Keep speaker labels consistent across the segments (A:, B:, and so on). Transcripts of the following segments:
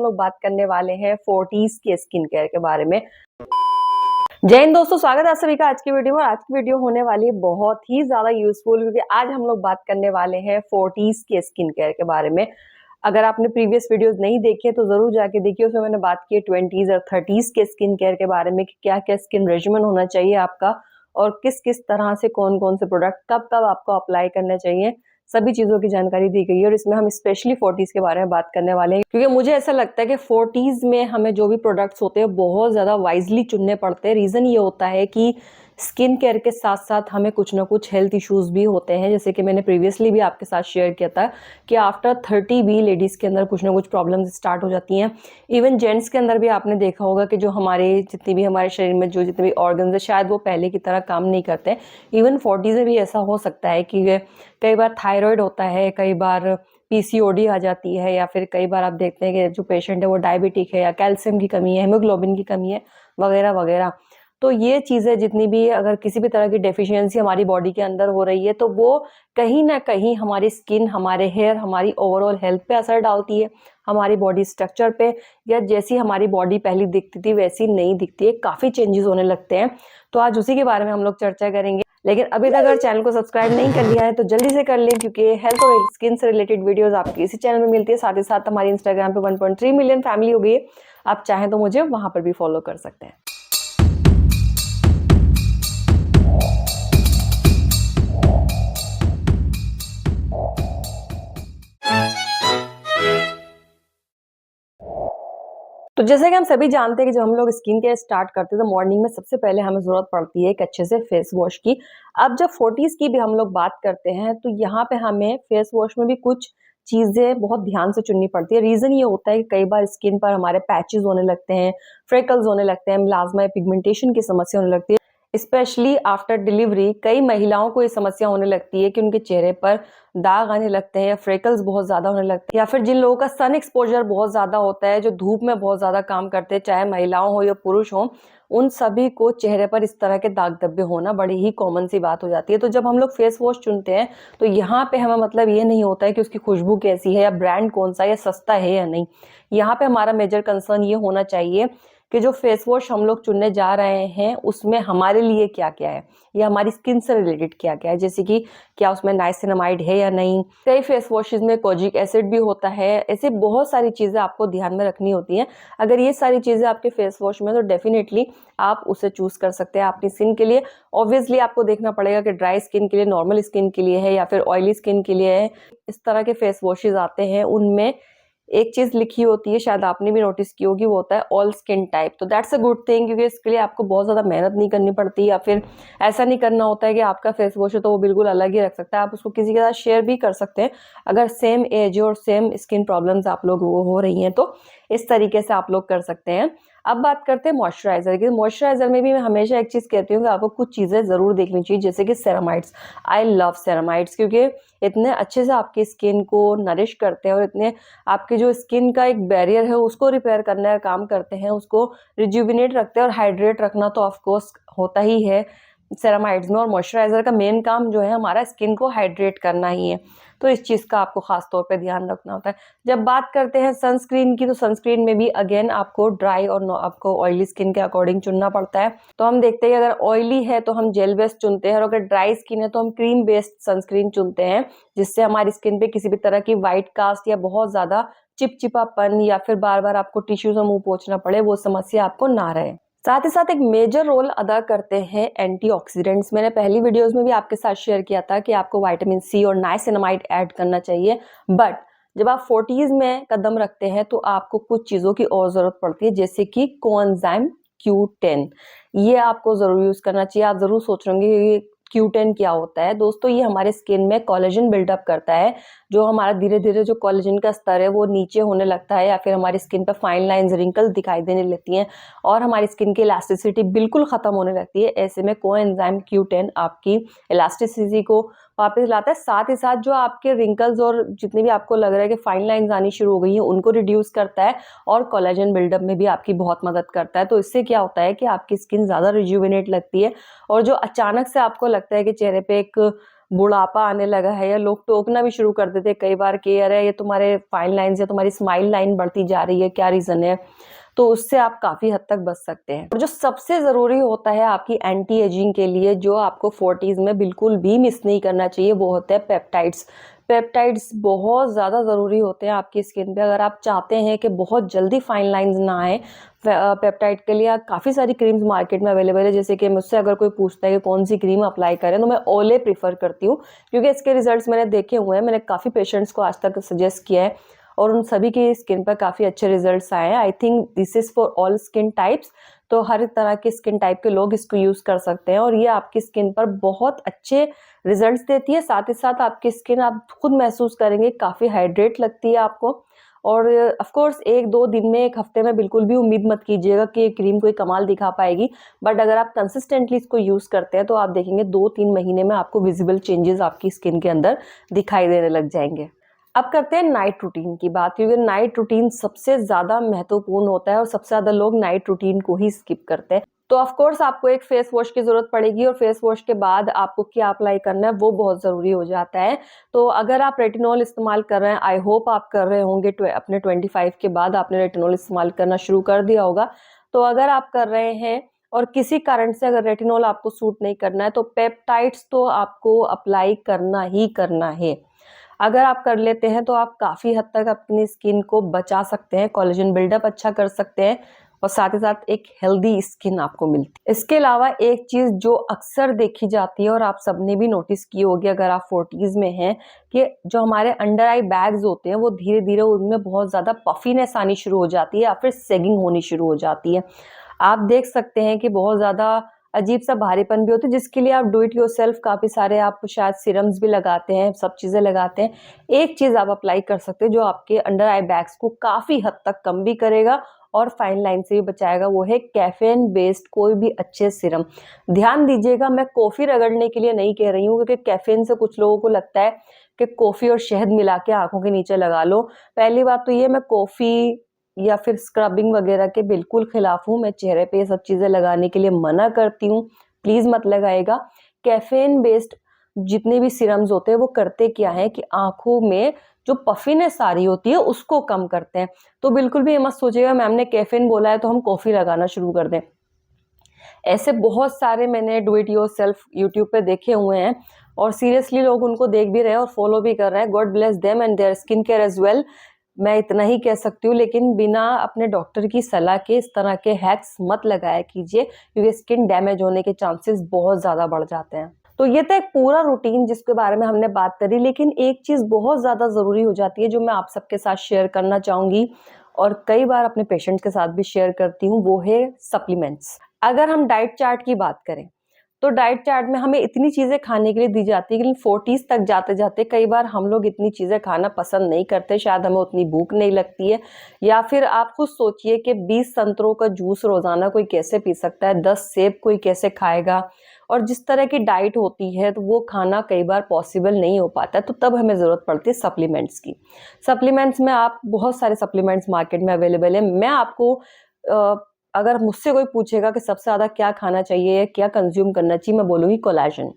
A: लोग बात करने वाले हैं 40s के स्किन केयर के बारे में। जय हिंद दोस्तों, स्वागत है आप सभी का आज की वीडियो में। आज की वीडियो होने वाली है बहुत ही ज्यादा यूजफुल, क्योंकि आज हम लोग बात करने वाले हैं 40s के स्किन केयर के बारे में। अगर आपने प्रीवियस वीडियोस नहीं देखे तो जरूर जाके देखिए, उसमें मैंने बात की है 20s और 30s के स्किन केयर के बारे में कि क्या क्या स्किन रेजिमेंट होना चाहिए आपका और किस किस तरह से कौन कौन से प्रोडक्ट कब कब आपको अप्लाई करने चाहिए, सभी चीजों की जानकारी दी गई है। और इसमें हम स्पेशली 40s के बारे में बात करने वाले हैं, क्योंकि मुझे ऐसा लगता है कि 40s में हमें जो भी प्रोडक्ट्स होते हैं बहुत ज्यादा वाइजली चुनने पड़ते हैं। रीजन ये होता है कि स्किन केयर के साथ साथ हमें कुछ ना कुछ हेल्थ इश्यूज भी होते हैं, जैसे कि मैंने प्रीवियसली भी आपके साथ शेयर किया था कि आफ्टर 30 भी लेडीज के अंदर कुछ ना कुछ प्रॉब्लम्स स्टार्ट हो जाती हैं। इवन जेंट्स के अंदर भी आपने देखा होगा कि जो जितनी भी हमारे शरीर में जो जितने भी ऑर्गन्स है शायद वो पहले की तरह काम नहीं करते। इवन 40s में भी ऐसा हो सकता है कि कई बार थायराइड होता है, कई बार पीसीओडी आ जाती है, या फिर कई बार आप देखते हैं कि जो पेशेंट है वो डायबिटिक है, या कैल्शियम की कमी है, हीमोग्लोबिन की कमी है, वगैरह वगैरह। तो ये चीज़ें जितनी भी, अगर किसी भी तरह की डेफिशिएंसी हमारी बॉडी के अंदर हो रही है तो वो कहीं ना कहीं हमारी स्किन, हमारे हेयर, हमारी ओवरऑल हेल्थ पे असर डालती है, हमारी बॉडी स्ट्रक्चर पे, या जैसी हमारी बॉडी पहले दिखती थी वैसी नहीं दिखती है, काफ़ी चेंजेस होने लगते हैं। तो आज उसी के बारे में हम लोग चर्चा करेंगे। लेकिन अभी तक अगर चैनल को सब्सक्राइब नहीं कर लिया है तो जल्दी से कर लें, क्योंकि हेल्थ और स्किन से रिलेटेड वीडियोस आपकी इसी चैनल में मिलती है। साथ ही साथ हमारी इंस्टाग्राम पे 1.3 मिलियन फैमिली हो गई है, आप चाहें तो मुझे वहां पर भी फॉलो कर सकते हैं। तो जैसे कि हम सभी जानते हैं कि जब हम लोग स्किन केयर स्टार्ट करते हैं तो मॉर्निंग में सबसे पहले हमें जरूरत पड़ती है एक अच्छे से फेस वॉश की। अब जब 40s की भी हम लोग बात करते हैं तो यहाँ पे हमें फेस वॉश में भी कुछ चीजें बहुत ध्यान से चुननी पड़ती है। रीजन ये होता है कि कई बार स्किन पर हमारे पैचेस होने लगते हैं, फ्रेकल्स होने लगते हैं, मिलाज्मा पिगमेंटेशन की समस्या होने लगती है। स्पेशली आफ्टर डिलीवरी कई महिलाओं को ये समस्या होने लगती है कि उनके चेहरे पर दाग आने लगते हैं, या फ्रेकल्स बहुत ज्यादा होने लगते हैं, या फिर जिन लोगों का सन एक्सपोजर बहुत ज्यादा होता है, जो धूप में बहुत ज्यादा काम करते हैं, चाहे महिलाओं हो या पुरुष हो, उन सभी को चेहरे पर इस तरह के दाग धब्बे होना बड़ी ही कॉमन सी बात हो जाती है। तो जब हम लोग फेस वॉश चुनते हैं तो यहाँ पे हमें मतलब ये नहीं होता है कि उसकी खुशबू कैसी है, या ब्रांड कौन सा, या सस्ता है या नहीं। यहाँ पे हमारा मेजर कंसर्न ये होना चाहिए कि जो फेस वॉश हम लोग चुनने जा रहे हैं उसमें हमारे लिए क्या क्या है, या हमारी स्किन से रिलेटेड क्या क्या है, जैसे कि क्या उसमें नाइसिनामाइड है या नहीं। कई फेस वॉशेज में कोजिक एसिड भी होता है। ऐसे बहुत सारी चीजें आपको ध्यान में रखनी होती हैं। अगर ये सारी चीजें आपके फेस वॉश में तो डेफिनेटली आप उसे चूज कर सकते हैं अपनी स्किन के लिए। ऑब्वियसली आपको देखना पड़ेगा कि ड्राई स्किन के लिए, नॉर्मल स्किन के लिए है, या फिर ऑयली स्किन के लिए है। इस तरह के फेस वॉशेज आते हैं, उनमें एक चीज लिखी होती है, शायद आपने भी नोटिस की होगी, वो होता है ऑल स्किन टाइप। तो दैट्स अ गुड थिंग, क्योंकि इसके लिए आपको बहुत ज्यादा मेहनत नहीं करनी पड़ती, या फिर ऐसा नहीं करना होता है कि आपका फेस वॉश है तो वो बिल्कुल अलग ही रख सकता है। आप उसको किसी के साथ शेयर भी कर सकते हैं अगर सेम एज और सेम स्किन प्रॉब्लम्स आप लोग हो रही हैं, तो इस तरीके से आप लोग कर सकते हैं। अब बात करते हैं मॉइस्चराइजर की। मॉइस्चराइजर में भी मैं हमेशा एक चीज कहती हूँ कि आपको कुछ चीजें जरूर देखनी चाहिए, जैसे कि सेरामाइड्स। आई लव सेरामाइड्स, क्योंकि इतने अच्छे से आपकी स्किन को नरिश करते हैं और इतने आपके जो स्किन का एक बैरियर है उसको रिपेयर करने का काम करते हैं, उसको रिज्यूविनेट रखते हैं, और हाइड्रेट रखना तो ऑफकोर्स होता ही है सेरामाइड्स में। और मॉइस्चराइजर का मेन काम जो है हमारा स्किन को हाइड्रेट करना ही है, तो इस चीज का आपको खास तौर पे ध्यान रखना होता है। जब बात करते हैं सनस्क्रीन की, तो सनस्क्रीन में भी अगेन आपको ड्राई और आपको ऑयली स्किन के अकॉर्डिंग चुनना पड़ता है। तो हम देखते हैं अगर ऑयली है तो हम जेल बेस्ड चुनते हैं, और अगर ड्राई स्किन है तो हम क्रीम बेस्ड सनस्क्रीन चुनते हैं, जिससे हमारी स्किन पे किसी भी तरह की व्हाइट कास्ट या बहुत ज्यादा चिपचिपापन, या फिर बार बार आपको टिश्यू से मुंह पोंछना पड़े, वो समस्या आपको ना रहे। साथ ही साथ एक मेजर रोल अदा करते हैं एंटीऑक्सीडेंट्स। मैंने पहली वीडियोस में भी आपके साथ शेयर किया था कि आपको विटामिन सी और नाइसिनामाइड ऐड करना चाहिए, बट जब आप 40s में कदम रखते हैं तो आपको कुछ चीजों की और जरूरत पड़ती है, जैसे कि कोएंजाइम Q10। ये आपको जरूर यूज करना चाहिए। आप जरूर सोच रहे होंगे Q10 क्या होता है। दोस्तों, ये हमारे स्किन में कोलेजन बिल्डअप करता है, जो हमारा धीरे धीरे जो कोलेजन का स्तर है वो नीचे होने लगता है, या फिर हमारी स्किन पर फाइन लाइंस, रिंकल्स दिखाई देने लगती हैं, और हमारी स्किन की इलास्टिसिटी बिल्कुल खत्म होने लगती है। ऐसे में कोएंजाइम Q10 आपकी इलास्टिसिटी को वापस लाता है। साथ ही साथ जो आपके रिंकल्स और जितने भी आपको लग रहा है कि फाइन लाइंस आनी शुरू हो गई हैं, उनको रिड्यूस करता है, और कोलेजन बिल्डअप में भी आपकी बहुत मदद करता है। तो इससे क्या होता है कि आपकी स्किन ज्यादा रिज्यूविनेट लगती है, और जो अचानक से आपको लगता है कि चेहरे पे एक बुढ़ापा आने लगा है, या लोग टोकना भी शुरू कर देते कई बार कि अरे ये तुम्हारे फाइन लाइन्स या तुम्हारी स्माइल लाइन बढ़ती जा रही है, क्या रीजन है, तो उससे आप काफी हद तक बच सकते हैं। और जो सबसे जरूरी होता है आपकी एंटी एजिंग के लिए, जो आपको 40s में बिल्कुल भी मिस नहीं करना चाहिए, वो होता है पेप्टाइड्स। पेप्टाइड्स बहुत ज़्यादा ज़रूरी होते हैं आपकी स्किन पे। अगर आप चाहते हैं कि बहुत जल्दी फाइन लाइंस ना आए, पेप्टाइड के लिए काफ़ी सारी क्रीम्स मार्केट में अवेलेबल है। जैसे कि मुझसे अगर कोई पूछता है कि कौन सी क्रीम अप्लाई करें, तो मैं ओले प्रीफर करती हूँ, क्योंकि इसके रिजल्ट्स मैंने देखे हुए हैं। मैंने काफ़ी पेशेंट्स को आज तक सजेस्ट किया है और उन सभी की स्किन पर काफ़ी अच्छे रिजल्ट्स आए हैं। I think this is for all skin types, तो हर तरह के स्किन टाइप के लोग इसको यूज़ कर सकते हैं और ये आपकी स्किन पर बहुत अच्छे रिजल्ट्स देती है। साथ ही साथ आपकी स्किन आप खुद महसूस करेंगे काफ़ी हाइड्रेट लगती है आपको। और ऑफ कोर्स 1-2 दिन में, 1 हफ्ते में बिल्कुल भी उम्मीद मत कीजिएगा कि ये क्रीम कोई कमाल दिखा पाएगी, बट अगर आप कंसिस्टेंटली इसको यूज़ करते हैं तो आप देखेंगे 2-3 महीने में आपको विजिबल चेंजेस आपकी स्किन के अंदर दिखाई देने लग जाएंगे। अब करते हैं नाइट रूटीन की बात, क्योंकि नाइट रूटीन सबसे ज़्यादा महत्वपूर्ण होता है और सबसे ज़्यादा लोग नाइट रूटीन को ही स्किप करते हैं। तो ऑफ कोर्स आपको एक फेस वॉश की ज़रूरत पड़ेगी और फेस वॉश के बाद आपको क्या अप्लाई करना है वो बहुत ज़रूरी हो जाता है। तो अगर आप रेटिनॉल इस्तेमाल कर रहे हैं, आई होप आप कर रहे होंगे, अपने 25 के बाद आपने रेटिनॉल इस्तेमाल करना शुरू कर दिया होगा। तो अगर आप कर रहे हैं और किसी कारण से अगर रेटिनॉल आपको सूट नहीं करना है, तो पेप्टाइड्स तो आपको अप्लाई करना ही करना है। अगर आप कर लेते हैं तो आप काफ़ी हद तक अपनी स्किन को बचा सकते हैं, कोलेजन बिल्डअप अच्छा कर सकते हैं और साथ ही साथ एक हेल्दी स्किन आपको मिलती है। इसके अलावा एक चीज़ जो अक्सर देखी जाती है और आप सबने भी नोटिस की होगी अगर आप 40s में हैं, कि जो हमारे अंडर आई बैग्स होते हैं वो धीरे धीरे उनमें बहुत ज़्यादा पफीनेस आनी शुरू हो जाती है या फिर सेगिंग होनी शुरू हो जाती है। आप देख सकते हैं कि बहुत ज़्यादा अजीब सा भारीपन भी होता है, जिसके लिए आप डू इट योरसेल्फ काफ़ी सारे आप शायद सीरम्स भी लगाते हैं, सब चीज़ें लगाते हैं। एक चीज़ आप अप्लाई कर सकते हैं जो आपके अंडर आई बैग्स को काफ़ी हद तक कम भी करेगा और फाइन लाइन से भी बचाएगा, वो है कैफीन बेस्ड कोई भी अच्छे सीरम। ध्यान दीजिएगा, मैं कॉफ़ी रगड़ने के लिए नहीं कह रही हूँ, क्योंकि कैफीन से कुछ लोगों को लगता है कि कॉफ़ी और शहद मिला के आँखों के नीचे लगा लो। पहली बात तो ये, मैं कॉफ़ी या फिर स्क्रबिंग वगैरह के बिल्कुल खिलाफ हूँ। मैं चेहरे पे ये सब चीज़ें लगाने के लिए मना करती हूँ, प्लीज़ मत लगाइएगा। कैफीन बेस्ड जितने भी सीरम्स होते हैं वो करते क्या है कि आँखों में जो पफीनेस आ रही होती है उसको कम करते हैं। तो बिल्कुल भी ये मत सोचिएगा मैम ने कैफीन बोला है तो हम कॉफ़ी लगाना शुरू कर दें। ऐसे बहुत सारे मैंने डू इट योरसेल्फ यूट्यूब पे देखे हुए हैं और सीरियसली लोग उनको देख भी रहे हैं और फॉलो भी कर रहे हैं। God bless them and their skin care as well. मैं इतना ही कह सकती हूँ, लेकिन बिना अपने डॉक्टर की सलाह के इस तरह के हैक्स मत लगाया कीजिए, क्योंकि स्किन डैमेज होने के चांसेस बहुत ज़्यादा बढ़ जाते हैं। तो ये था एक पूरा रूटीन जिसके बारे में हमने बात करी, लेकिन एक चीज़ बहुत ज़्यादा ज़रूरी हो जाती है जो मैं आप सबके साथ शेयर करना चाहूँगी और कई बार अपने पेशेंट्स के साथ भी शेयर करती हूँ, वो है सप्लीमेंट्स। अगर हम डाइट चार्ट की बात करें तो डाइट चार्ट में हमें इतनी चीज़ें खाने के लिए दी जाती है, लेकिन 40s तक जाते जाते कई बार हम लोग इतनी चीज़ें खाना पसंद नहीं करते, शायद हमें उतनी भूख नहीं लगती है। या फिर आप खुद सोचिए कि 20 संतरों का जूस रोज़ाना कोई कैसे पी सकता है, 10 सेब कोई कैसे खाएगा, और जिस तरह की डाइट होती है तो वो खाना कई बार पॉसिबल नहीं हो पाता है। तो तब हमें ज़रूरत पड़ती है सप्लीमेंट्स की। सप्लीमेंट्स में आप बहुत सारे सप्लीमेंट्स मार्केट में अवेलेबल है। मैं आपको अगर मुझसे कोई पूछेगा कि सबसे ज़्यादा क्या खाना चाहिए या क्या कंज्यूम करना चाहिए, मैं बोलूँगी कोलेजन।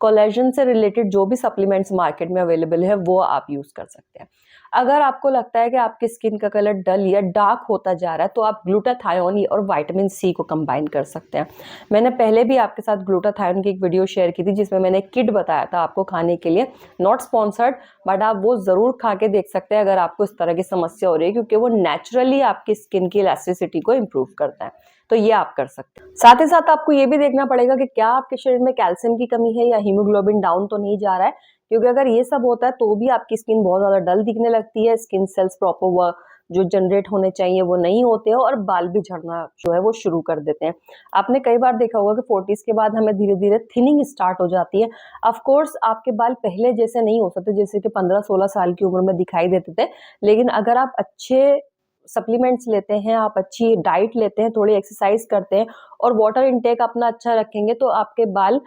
A: कोलेजन से रिलेटेड जो भी सप्लीमेंट्स मार्केट में अवेलेबल है वो आप यूज़ कर सकते हैं। अगर आपको लगता है कि आपकी स्किन का कलर डल या डार्क होता जा रहा है तो आप ग्लूटाथायोन और विटामिन सी को कंबाइन कर सकते हैं। मैंने पहले भी आपके साथ ग्लूटाथायोन की एक वीडियो शेयर की थी जिसमें मैंने एक किट बताया था आपको खाने के लिए, नॉट स्पॉन्सर्ड, बट आप वो ज़रूर खा के देख सकते हैं अगर आपको इस तरह की समस्या हो रही है, क्योंकि वो नेचुरली आपकी स्किन की इलास्टिसिटी को इम्प्रूव करता है। तो ये आप कर सकते हैं। साथ ही साथ आपको ये भी देखना पड़ेगा कि क्या आपके शरीर में कैल्शियम की कमी है या हीमोग्लोबिन डाउन तो नहीं जा रहा है, क्योंकि अगर ये सब होता है तो भी आपकी स्किन बहुत ज़्यादा डल दिखने लगती है, स्किन सेल्स प्रॉपर जो जनरेट होने चाहिए वो नहीं होते हैं और बाल भी झड़ना जो है वो शुरू कर देते हैं। आपने कई बार देखा होगा कि 40s के बाद हमें धीरे धीरे थिनिंग स्टार्ट हो जाती है। ऑफ कोर्स आपके बाल पहले जैसे नहीं हो सकते जैसे कि 15-16 साल की उम्र में दिखाई देते थे, लेकिन अगर आप अच्छे सप्लीमेंट्स लेते हैं, आप अच्छी डाइट लेते हैं, थोड़ी एक्सरसाइज करते हैं और वाटर इनटेक अपना अच्छा रखेंगे तो आपके बाल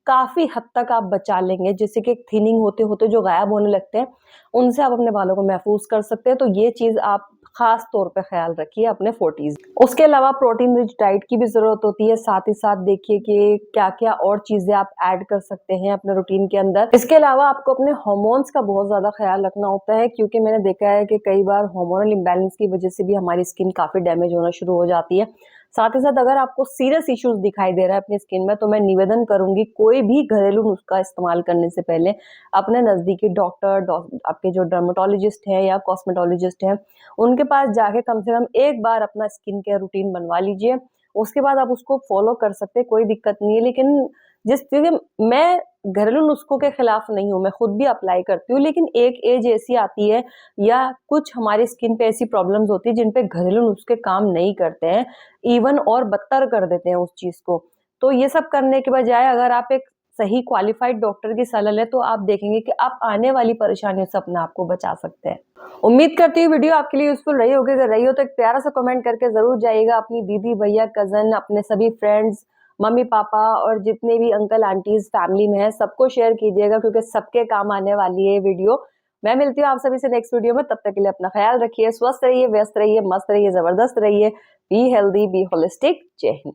A: काफ़ी हद तक आप बचा लेंगे। जैसे कि थिनिंग होते-होते जो गायब होने लगते हैं, उनसे आप अपने बालों को महफूज़ कर सकते हैं। तो ये चीज़ आप खास तौर पे ख्याल रखिए अपने 40s। उसके अलावा प्रोटीन रिच डाइट की भी जरूरत होती है, साथ ही साथ देखिए कि क्या क्या और चीजें आप ऐड कर सकते हैं अपने रूटीन के अंदर। इसके अलावा आपको अपने हार्मोन्स का बहुत ज्यादा ख्याल रखना होता है, क्योंकि मैंने देखा है कि कई बार हार्मोनल इम्बैलेंस की वजह से भी हमारी स्किन काफी डैमेज होना शुरू हो जाती है। साथ ही साथ अगर आपको सीरियस इश्यूज दिखाई दे रहा है अपनी स्किन में, तो मैं निवेदन करूंगी कोई भी घरेलू नुस्खा इस्तेमाल करने से पहले अपने नजदीकी डॉक्टर, आपके जो डर्मेटोलॉजिस्ट हैं या कॉस्मेटोलॉजिस्ट हैं, उनके पास जाके कम से कम एक बार अपना स्किन केयर रूटीन बनवा लीजिए। उसके बाद आप उसको फॉलो कर सकते हैं, कोई दिक्कत नहीं है। लेकिन क्योंकि मैं घरेलू नुस्खों के खिलाफ नहीं हूँ, मैं खुद भी अप्लाई करती हूँ, लेकिन एक एज ऐसी आती है या कुछ हमारी स्किन पे ऐसी प्रॉब्लम्स होती है जिन पे घरेलू नुस्खे काम नहीं करते हैं, इवन और बदतर कर देते हैं उस चीज को। तो ये सब करने के बजाय अगर आप एक सही क्वालिफाइड डॉक्टर की सलाह लें, तो आप देखेंगे कि आप आने वाली परेशानियों से अपने आप को बचा सकते हैं। उम्मीद करती हूँ वीडियो आपके लिए यूजफुल रही होगी। अगर रही हो तो एक प्यारा सा कमेंट करके जरूर जाइएगा। अपनी दीदी, भैया, कजन, अपने सभी फ्रेंड्स, मम्मी पापा और जितने भी अंकल आंटीज फैमिली में है, सबको शेयर कीजिएगा, क्योंकि सबके काम आने वाली है ये वीडियो। मैं मिलती हूँ आप सभी से नेक्स्ट वीडियो में। तब तक के लिए अपना ख्याल रखिए, स्वस्थ रहिए, व्यस्त रहिए, मस्त रहिए, जबरदस्त रहिए। Be healthy, be holistic. जय हिंद।